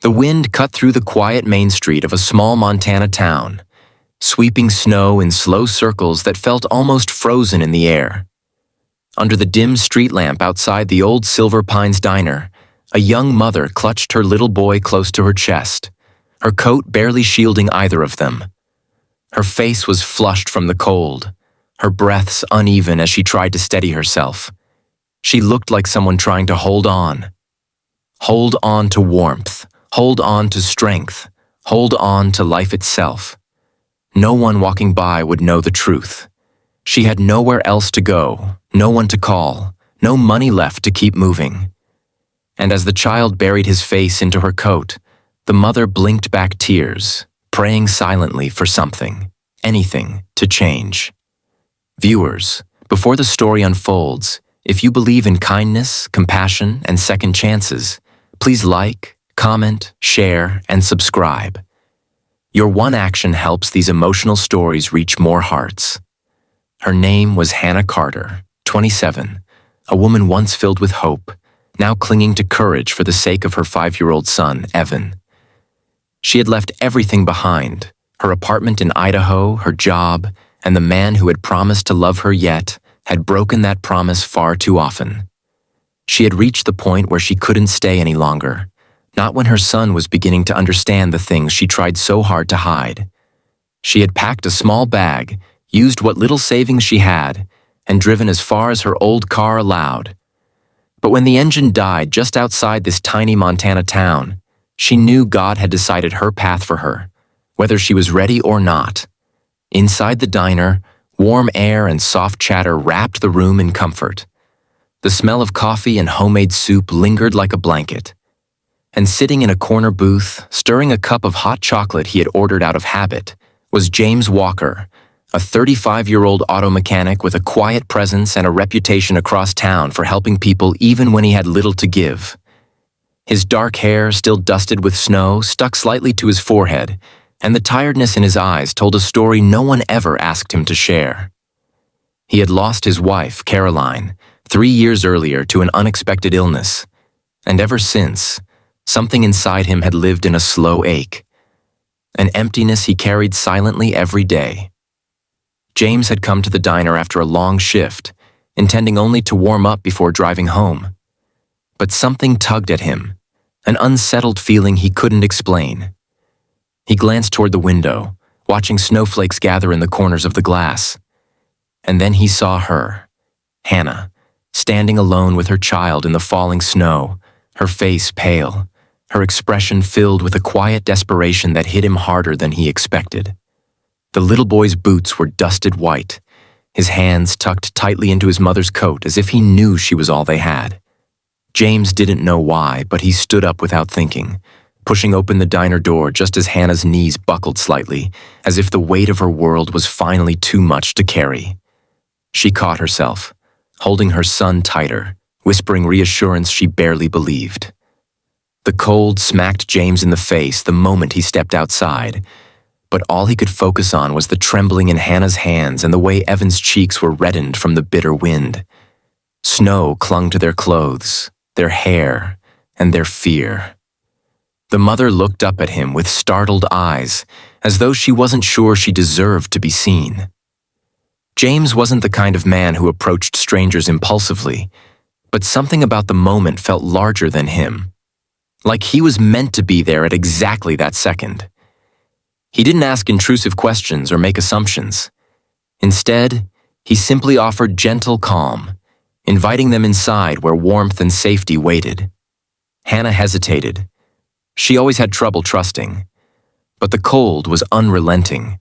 The wind cut through the quiet main street of a small Montana town, sweeping snow in slow circles that felt almost frozen in the air. Under the dim street lamp outside the old Silver Pines diner, a young mother clutched her little boy close to her chest, her coat barely shielding either of them. Her face was flushed from the cold, her breaths uneven as she tried to steady herself. She looked like someone trying to hold on. Hold on to warmth, hold on to strength, hold on to life itself. No one walking by would know the truth. She had nowhere else to go, no one to call, no money left to keep moving. And as the child buried his face into her coat, the mother blinked back tears, praying silently for something, anything, to change. Viewers, before the story unfolds, if you believe in kindness, compassion, and second chances, please like, comment, share, and subscribe. Your one action helps these emotional stories reach more hearts. Her name was Hannah Carter, 27, a woman once filled with hope, now clinging to courage for the sake of her 5-year-old son, Evan. She had left everything behind, her apartment in Idaho, her job, and the man who had promised to love her yet had broken that promise far too often. She had reached the point where she couldn't stay any longer, not when her son was beginning to understand the things she tried so hard to hide. She had packed a small bag, used what little savings she had, and driven as far as her old car allowed. But when the engine died just outside this tiny Montana town, she knew God had decided her path for her, whether she was ready or not. Inside the diner, warm air and soft chatter wrapped the room in comfort. The smell of coffee and homemade soup lingered like a blanket. And sitting in a corner booth, stirring a cup of hot chocolate he had ordered out of habit, was James Walker, a 35-year-old auto mechanic with a quiet presence and a reputation across town for helping people even when he had little to give. His dark hair, still dusted with snow, stuck slightly to his forehead, and the tiredness in his eyes told a story no one ever asked him to share. He had lost his wife, Caroline, 3 years earlier to an unexpected illness, and ever since, something inside him had lived in a slow ache, an emptiness he carried silently every day. James had come to the diner after a long shift, intending only to warm up before driving home. But something tugged at him, an unsettled feeling he couldn't explain. He glanced toward the window, watching snowflakes gather in the corners of the glass. And then he saw her, Hannah, standing alone with her child in the falling snow, her face pale, her expression filled with a quiet desperation that hit him harder than he expected. The little boy's boots were dusted white, his hands tucked tightly into his mother's coat as if he knew she was all they had. James didn't know why, but he stood up without thinking, pushing open the diner door just as Hannah's knees buckled slightly, as if the weight of her world was finally too much to carry. She caught herself, holding her son tighter, whispering reassurance she barely believed. The cold smacked James in the face the moment he stepped outside, but all he could focus on was the trembling in Hannah's hands and the way Evan's cheeks were reddened from the bitter wind. Snow clung to their clothes, their hair, and their fear. The mother looked up at him with startled eyes, as though she wasn't sure she deserved to be seen. James wasn't the kind of man who approached strangers impulsively, but something about the moment felt larger than him, like he was meant to be there at exactly that second. He didn't ask intrusive questions or make assumptions. Instead, he simply offered gentle calm, inviting them inside where warmth and safety waited. Hannah hesitated. She always had trouble trusting, but the cold was unrelenting,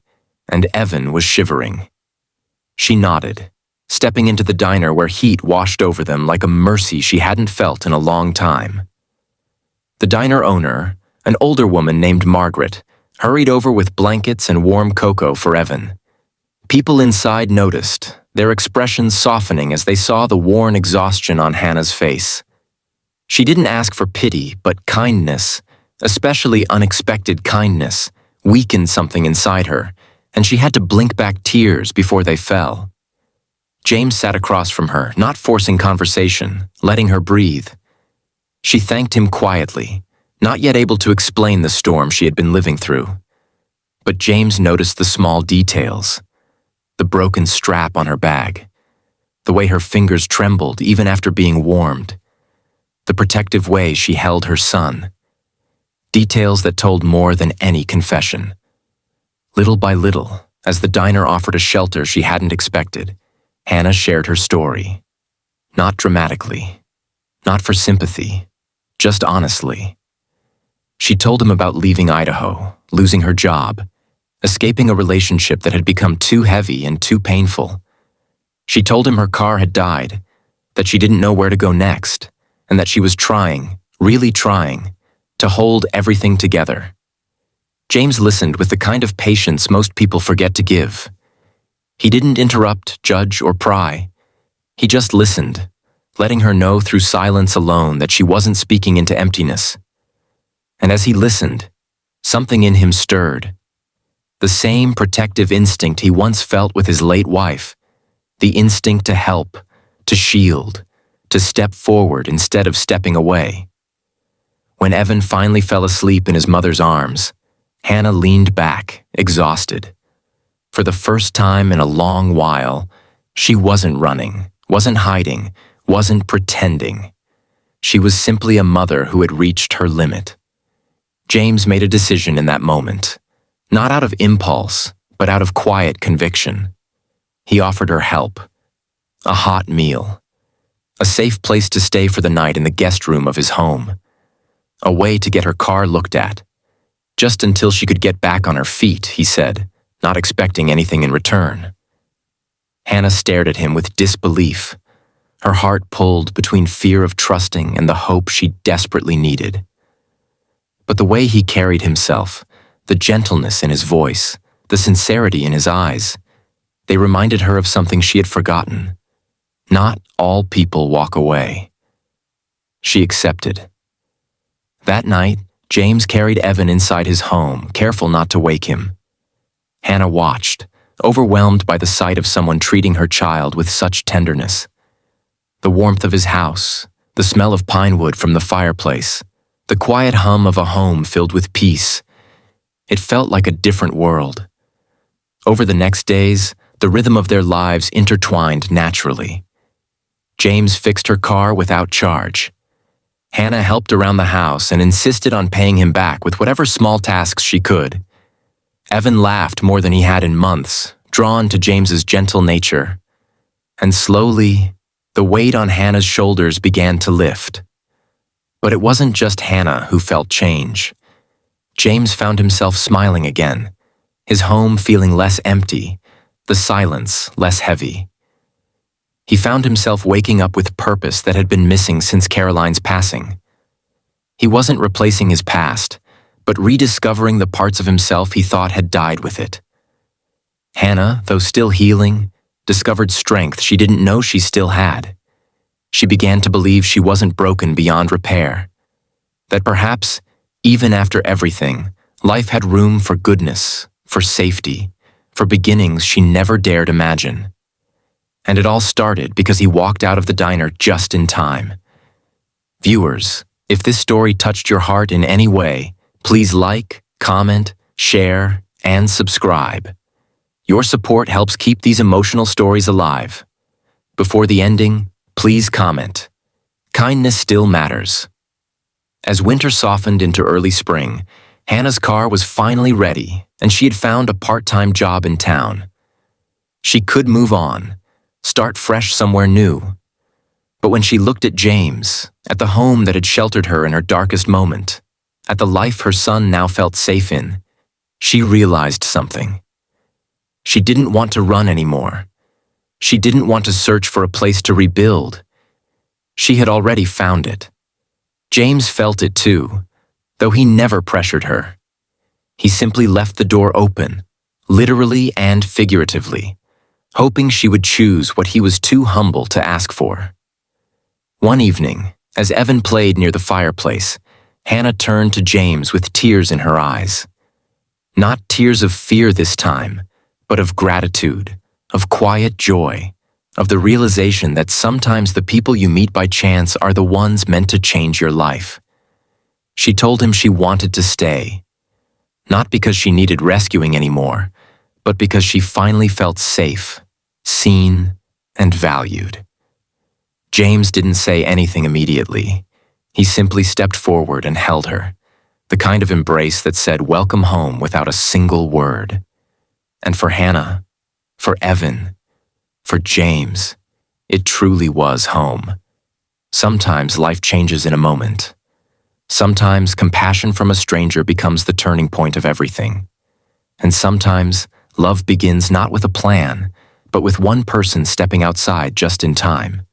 and Evan was shivering. She nodded, stepping into the diner where heat washed over them like a mercy she hadn't felt in a long time. The diner owner, an older woman named Margaret, hurried over with blankets and warm cocoa for Evan. People inside noticed, their expressions softening as they saw the worn exhaustion on Hannah's face. She didn't ask for pity, but kindness, especially unexpected kindness, weakened something inside her, and she had to blink back tears before they fell. James sat across from her, not forcing conversation, letting her breathe. She thanked him quietly, not yet able to explain the storm she had been living through. But James noticed the small details: the broken strap on her bag, the way her fingers trembled even after being warmed, the protective way she held her son. Details that told more than any confession. Little by little, as the diner offered a shelter she hadn't expected, Hannah shared her story. Not dramatically, not for sympathy, just honestly. She told him about leaving Idaho, losing her job, escaping a relationship that had become too heavy and too painful. She told him her car had died, that she didn't know where to go next, and that she was trying, really trying, to hold everything together. James listened with the kind of patience most people forget to give. He didn't interrupt, judge, or pry. He just listened, letting her know through silence alone that she wasn't speaking into emptiness. And as he listened, something in him stirred. The same protective instinct he once felt with his late wife, the instinct to help, to shield, to step forward instead of stepping away. When Evan finally fell asleep in his mother's arms, Hannah leaned back, exhausted. For the first time in a long while, she wasn't running, wasn't hiding, wasn't pretending. She was simply a mother who had reached her limit. James made a decision in that moment, not out of impulse, but out of quiet conviction. He offered her help, a hot meal, a safe place to stay for the night in the guest room of his home, a way to get her car looked at, just until she could get back on her feet, he said, not expecting anything in return. Hannah stared at him with disbelief, her heart pulled between fear of trusting and the hope she desperately needed. But the way he carried himself, the gentleness in his voice, the sincerity in his eyes, they reminded her of something she had forgotten. Not all people walk away. She accepted. That night, James carried Evan inside his home, careful not to wake him. Hannah watched, overwhelmed by the sight of someone treating her child with such tenderness. The warmth of his house, the smell of pine wood from the fireplace, the quiet hum of a home filled with peace. It felt like a different world. Over the next days, the rhythm of their lives intertwined naturally. James fixed her car without charge. Hannah helped around the house and insisted on paying him back with whatever small tasks she could. Evan laughed more than he had in months, drawn to James's gentle nature. And slowly, the weight on Hannah's shoulders began to lift. But it wasn't just Hannah who felt change. James found himself smiling again, his home feeling less empty, the silence less heavy. He found himself waking up with purpose that had been missing since Caroline's passing. He wasn't replacing his past, but rediscovering the parts of himself he thought had died with it. Hannah, though still healing, discovered strength she didn't know she still had. She began to believe she wasn't broken beyond repair. That perhaps, even after everything, life had room for goodness, for safety, for beginnings she never dared imagine. And it all started because he walked out of the diner just in time. Viewers, if this story touched your heart in any way, please like, comment, share, and subscribe. Your support helps keep these emotional stories alive. Before the ending, please comment. Kindness still matters. As winter softened into early spring, Hannah's car was finally ready, and she had found a part-time job in town. She could move on, start fresh somewhere new. But when she looked at James, at the home that had sheltered her in her darkest moment, at the life her son now felt safe in, she realized something. She didn't want to run anymore. She didn't want to search for a place to rebuild. She had already found it. James felt it too, though he never pressured her. He simply left the door open, literally and figuratively, hoping she would choose what he was too humble to ask for. One evening, as Evan played near the fireplace, Hannah turned to James with tears in her eyes. Not tears of fear this time, but of gratitude, of quiet joy, of the realization that sometimes the people you meet by chance are the ones meant to change your life. She told him she wanted to stay, not because she needed rescuing anymore, but because she finally felt safe, seen, and valued. James didn't say anything immediately. He simply stepped forward and held her, the kind of embrace that said welcome home without a single word. And for Hannah, for Evan, for James, it truly was home. Sometimes life changes in a moment. Sometimes compassion from a stranger becomes the turning point of everything. And sometimes love begins not with a plan, but with one person stepping outside just in time.